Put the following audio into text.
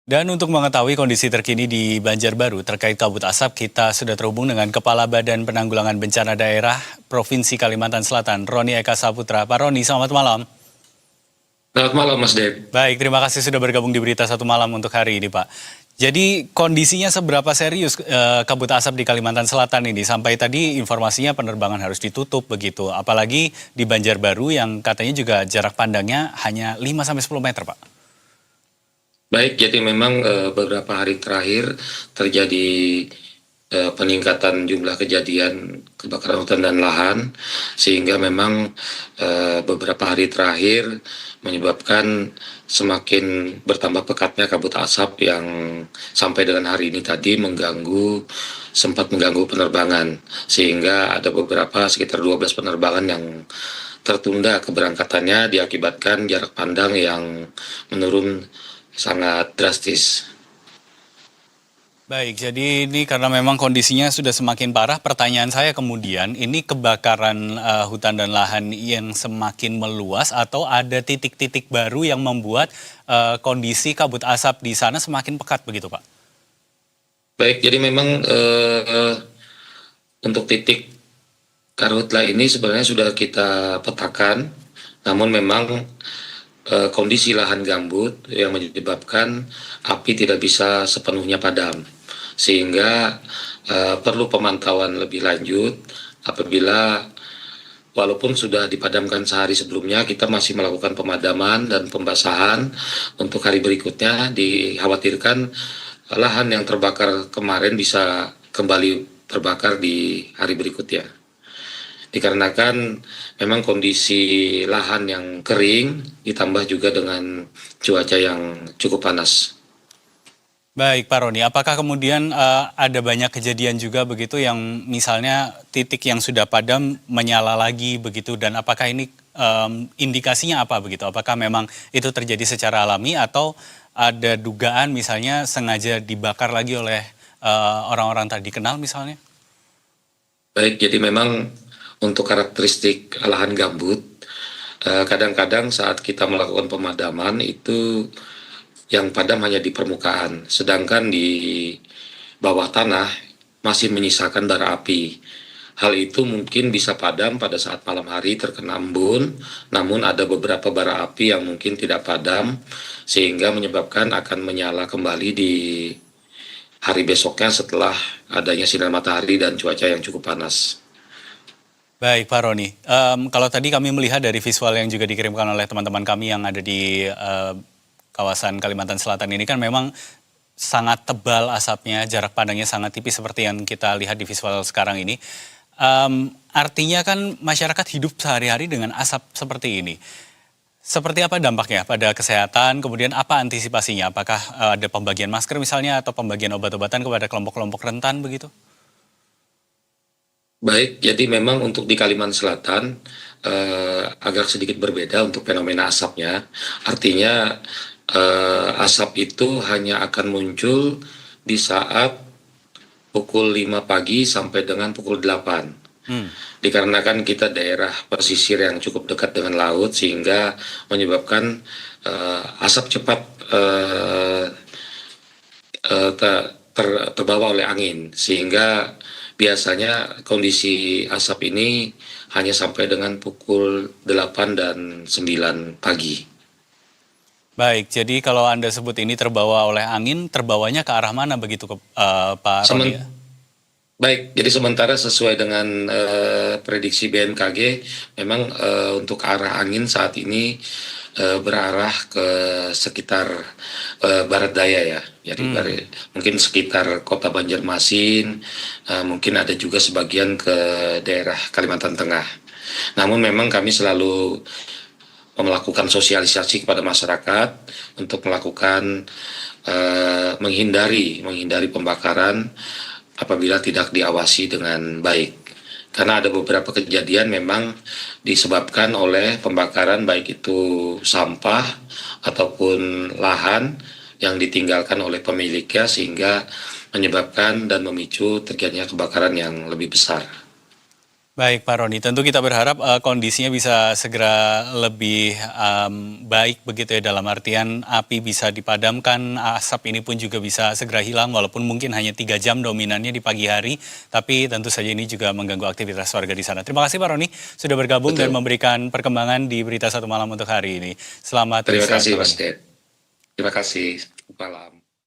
Dan untuk mengetahui kondisi terkini di Banjarbaru terkait kabut asap, kita sudah terhubung dengan Kepala Badan Penanggulangan Bencana Daerah Provinsi Kalimantan Selatan, Roni Eka Saputra. Pak Roni, selamat malam. Selamat malam, Mas Dep. Baik, terima kasih sudah bergabung di Berita Satu Malam untuk hari ini, Pak. Jadi kondisinya seberapa serius kabut asap di Kalimantan Selatan ini? Sampai tadi informasinya penerbangan harus ditutup begitu. Apalagi di Banjarbaru yang katanya juga jarak pandangnya hanya 5-10 meter, Pak. Baik, jadi memang beberapa hari terakhir terjadi peningkatan jumlah kejadian kebakaran hutan dan lahan, sehingga memang beberapa hari terakhir menyebabkan semakin bertambah pekatnya kabut asap yang sampai dengan hari ini tadi sempat mengganggu penerbangan, sehingga ada beberapa sekitar 12 penerbangan yang tertunda keberangkatannya diakibatkan jarak pandang yang menurun sangat drastis. Baik, jadi ini karena memang kondisinya sudah semakin parah, pertanyaan saya kemudian, ini kebakaran hutan dan lahan yang semakin meluas atau ada titik-titik baru yang membuat kondisi kabut asap di sana semakin pekat begitu, Pak? Baik, jadi memang untuk titik karhutla ini sebenarnya sudah kita petakan, namun memang kondisi lahan gambut yang menyebabkan api tidak bisa sepenuhnya padam, sehingga perlu pemantauan lebih lanjut apabila walaupun sudah dipadamkan sehari sebelumnya, kita masih melakukan pemadaman dan pembasahan untuk hari berikutnya. Dikhawatirkan lahan yang terbakar kemarin bisa kembali terbakar di hari berikutnya. Dikarenakan memang kondisi lahan yang kering ditambah juga dengan cuaca yang cukup panas. Baik, Pak Roni, apakah kemudian ada banyak kejadian juga begitu yang misalnya titik yang sudah padam menyala lagi begitu, dan apakah ini indikasinya apa begitu? Apakah memang itu terjadi secara alami atau ada dugaan misalnya sengaja dibakar lagi oleh orang-orang tadi kenal misalnya? Baik, jadi memang untuk karakteristik lahan gambut, kadang-kadang saat kita melakukan pemadaman itu yang padam hanya di permukaan, sedangkan di bawah tanah masih menyisakan bara api. Hal itu mungkin bisa padam pada saat malam hari terkena embun, namun ada beberapa bara api yang mungkin tidak padam, sehingga menyebabkan akan menyala kembali di hari besoknya setelah adanya sinar matahari dan cuaca yang cukup panas. Baik, Pak Roni. Kalau tadi kami melihat dari visual yang juga dikirimkan oleh teman-teman kami yang ada di kawasan Kalimantan Selatan ini kan memang sangat tebal asapnya, jarak pandangnya sangat tipis seperti yang kita lihat di visual sekarang ini. Artinya kan masyarakat hidup sehari-hari dengan asap seperti ini. Seperti apa dampaknya pada kesehatan, kemudian apa antisipasinya? Apakah ada pembagian masker misalnya atau pembagian obat-obatan kepada kelompok-kelompok rentan begitu? Baik, jadi memang untuk di Kalimantan Selatan agak sedikit berbeda untuk fenomena asapnya. Artinya asap itu hanya akan muncul di saat pukul 5 pagi sampai dengan pukul 8. Dikarenakan kita daerah pesisir yang cukup dekat dengan laut, sehingga menyebabkan asap cepat terbawa oleh angin, sehingga biasanya kondisi asap ini hanya sampai dengan pukul 8 dan 9 pagi. Baik, jadi kalau Anda sebut ini terbawa oleh angin, terbawanya ke arah mana begitu Pak Roni? Semen- Baik, jadi sementara sesuai dengan prediksi BMKG, memang untuk arah angin saat ini berarah ke sekitar barat daya ya. Jadi mungkin sekitar kota Banjarmasin, mungkin ada juga sebagian ke daerah Kalimantan Tengah. Namun memang kami selalu melakukan sosialisasi kepada masyarakat untuk melakukan menghindari pembakaran apabila tidak diawasi dengan baik. Karena ada beberapa kejadian memang disebabkan oleh pembakaran, baik itu sampah ataupun lahan yang ditinggalkan oleh pemiliknya, sehingga menyebabkan dan memicu terjadinya kebakaran yang lebih besar. Baik Pak Roni, tentu kita berharap kondisinya bisa segera lebih baik begitu ya, dalam artian api bisa dipadamkan, asap ini pun juga bisa segera hilang walaupun mungkin hanya 3 jam dominannya di pagi hari, tapi tentu saja ini juga mengganggu aktivitas warga di sana. Terima kasih Pak Roni sudah bergabung dan Betul. memberikan perkembangan di Berita Satu Malam untuk hari ini. Selamat Terima beristirahat kasih Pak Mas Roni. Ded. Terima kasih. Selamat malam.